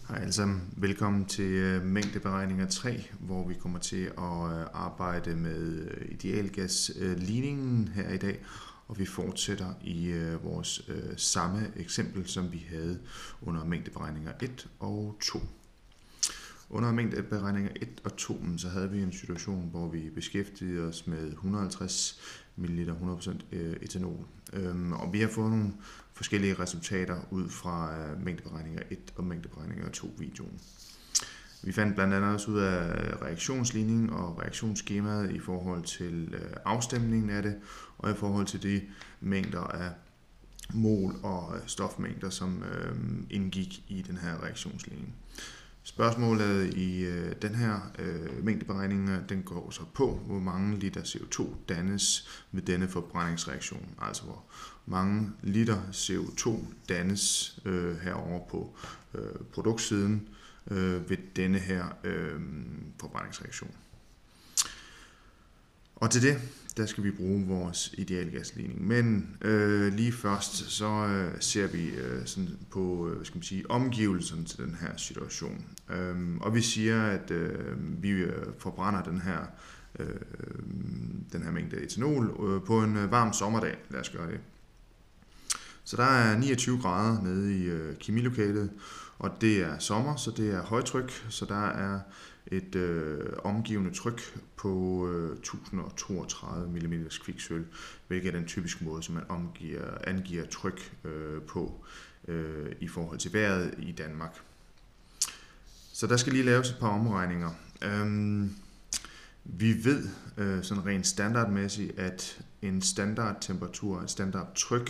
Hej alle sammen. Velkommen til mængdeberegninger 3, hvor vi kommer til at arbejde med idealgasligningen her i dag, og vi fortsætter i vores samme eksempel, som vi havde under mængdeberegninger 1 og 2. Under mængdeberegninger 1 og 2, så havde vi en situation, hvor vi beskæftigede os med 150 ml 100% etanol. Og vi har fået nogle forskellige resultater ud fra mængdeberegninger 1 og mængdeberegninger 2 videoen. Vi fandt blandt andet også ud af reaktionsligningen og reaktionsskemaet i forhold til afstemningen af det, og i forhold til de mængder af mol og stofmængder, som indgik i den her reaktionsligning. Spørgsmålet i den her mængdeberegning, den går så på, hvor mange liter CO2 dannes ved denne forbrændingsreaktion. Altså hvor mange liter CO2 dannes herover på produktsiden ved denne her forbrændingsreaktion. Og til det, der skal vi bruge vores idealgasligning. Men lige først så ser vi sådan på omgivelserne til den her situation. Og vi siger, at vi forbrænder den her mængde etanol på en varm sommerdag. Lad os gøre det. Så der er 29 grader nede i kemilokalet, og det er sommer, så det er højtryk, så der er et omgivende tryk på 1032 mm kviksølv, hvilket er den typiske måde, som man angiver tryk på i forhold til vejret i Danmark. Så der skal lige laves et par omregninger. Vi ved sådan rent standardmæssigt, at en standardtemperatur, et standardtryk,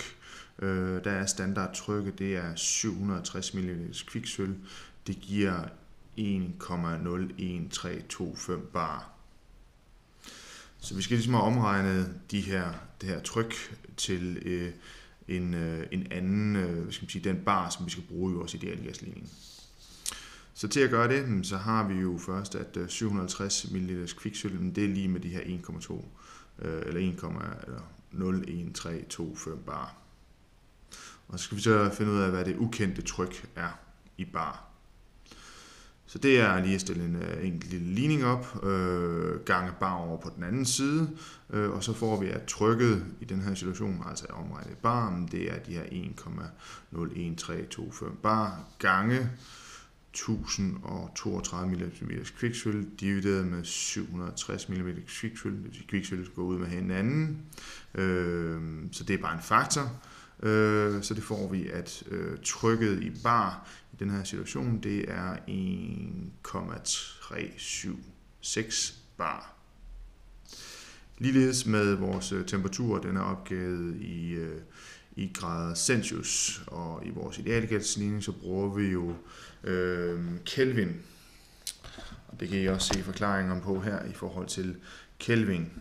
der er standardtrykket, det er 760 ml kviksølv. Det giver 1,01325 bar. Så vi skal ligesom have omregnet det her tryk til en anden, den bar, som vi skal bruge i vores idealgasligning. Så til at gøre det, så har vi jo først, at 750 ml kviksølv, det er lige med de her 1,01325 bar. Og så skal vi så finde ud af, hvad det ukendte tryk er i bar. Så det er lige at stille en enkelt lille ligning op, gange bar over på den anden side, og så får vi, at trykket i den her situation, altså omregnet bar, det er de her 1,01325 bar gange 1032 ml kviksølv divideret med 760 ml kviksølv. Det vil sige, kviksølv går ud med hinanden, så det er bare en faktor. Så det får vi, at trykket i bar i den her situation, det er 1,376 bar. Ligeledes med vores temperatur, den er opgivet i grader Celsius, og i vores idealgasligning, så bruger vi jo Kelvin. Og det kan I også se forklaringen på her i forhold til Kelvin.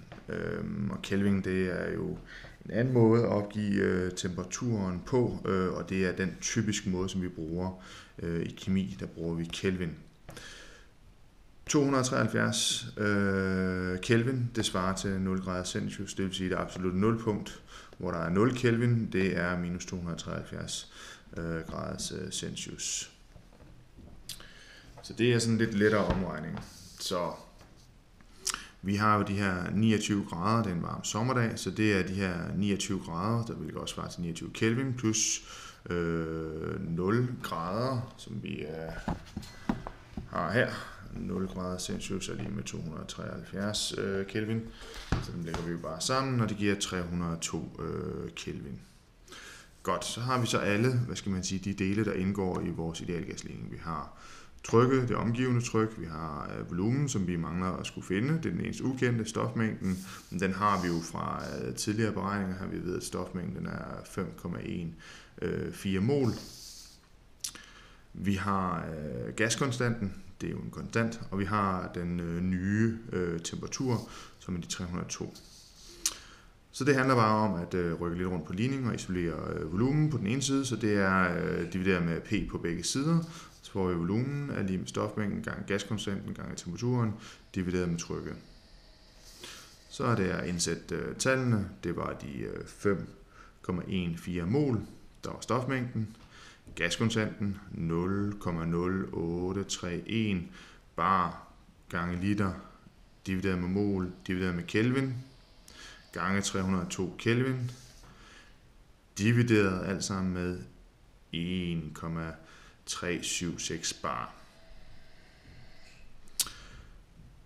Og Kelvin, det er jo en anden måde at opgive temperaturen på, og det er den typiske måde, som vi bruger i kemi. Der bruger vi Kelvin. 273 Kelvin, det svarer til 0 grader Celsius, det vil sige det absolutte nulpunkt, hvor der er 0 Kelvin, det er minus 273 grader Celsius. Så det er sådan lidt lettere omregning. Så vi har jo de her 29 grader, det er en varm sommerdag, så det er de her 29 grader, der vil også svare til 29 Kelvin, plus 0 grader, som vi har her. 0 grader Celsius er lige med 273 Kelvin, så dem lægger vi jo bare sammen, og det giver 302 Kelvin. Godt, så har vi så alle, de dele, der indgår i vores idealgasligning. Vi har trykket, det omgivende tryk, vi har volumen, som vi mangler at skulle finde, det er den eneste ukendte, stofmængden, men den har vi jo fra tidligere beregninger, her vi ved, at stofmængden er 5,14 mol. Vi har gaskonstanten, det er jo en konstant, og vi har den nye temperatur, som er de 302. Så det handler bare om at rykke lidt rundt på ligningen og isolere volumen på den ene side, så det er divideret med P på begge sider. Så får vi volumen er lige med stofmængden gange gaskonstanten gange temperaturen divideret med trykket. Så er det at indsætte tallene. Det var de 5,14 mol, der var stofmængden. Gaskonstanten 0,0831 bar gange liter divideret med mol divideret med Kelvin gange 302 Kelvin divideret alt sammen med 1,376 bar.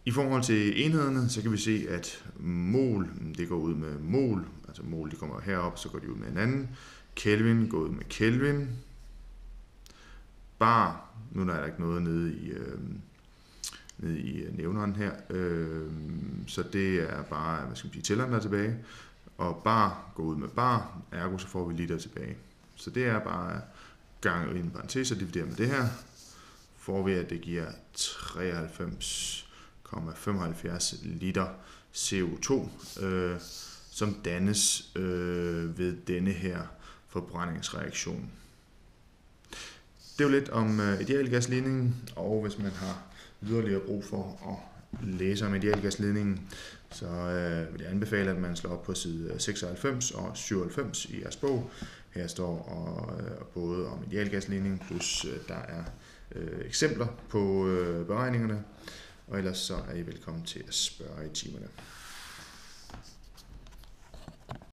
I forhold til enhederne, så kan vi se, at mol, det går ud med mol, altså mol, det kommer herop, så går de ud med hinanden. Kelvin går ud med Kelvin. Bar, nu er der ikke noget nede i nævneren her, så det er bare, hvad skal man sige, tælleren der er tilbage. Og bar går ud med bar, ergo så får vi liter tilbage. Så det er bare gange i en parentes og dividere med det her, får vi, at det giver 93,75 liter CO2, som dannes ved denne her forbrændingsreaktion. Det er jo lidt om idealgasledningen, og hvis man har yderligere brug for at læse om idealgasledningen, så vil jeg anbefale, at man slår op på side 96 og 97 i jeres bog. Her står både om idealgasledning, plus der er eksempler på beregningerne, og ellers så er I velkommen til at spørge i timerne.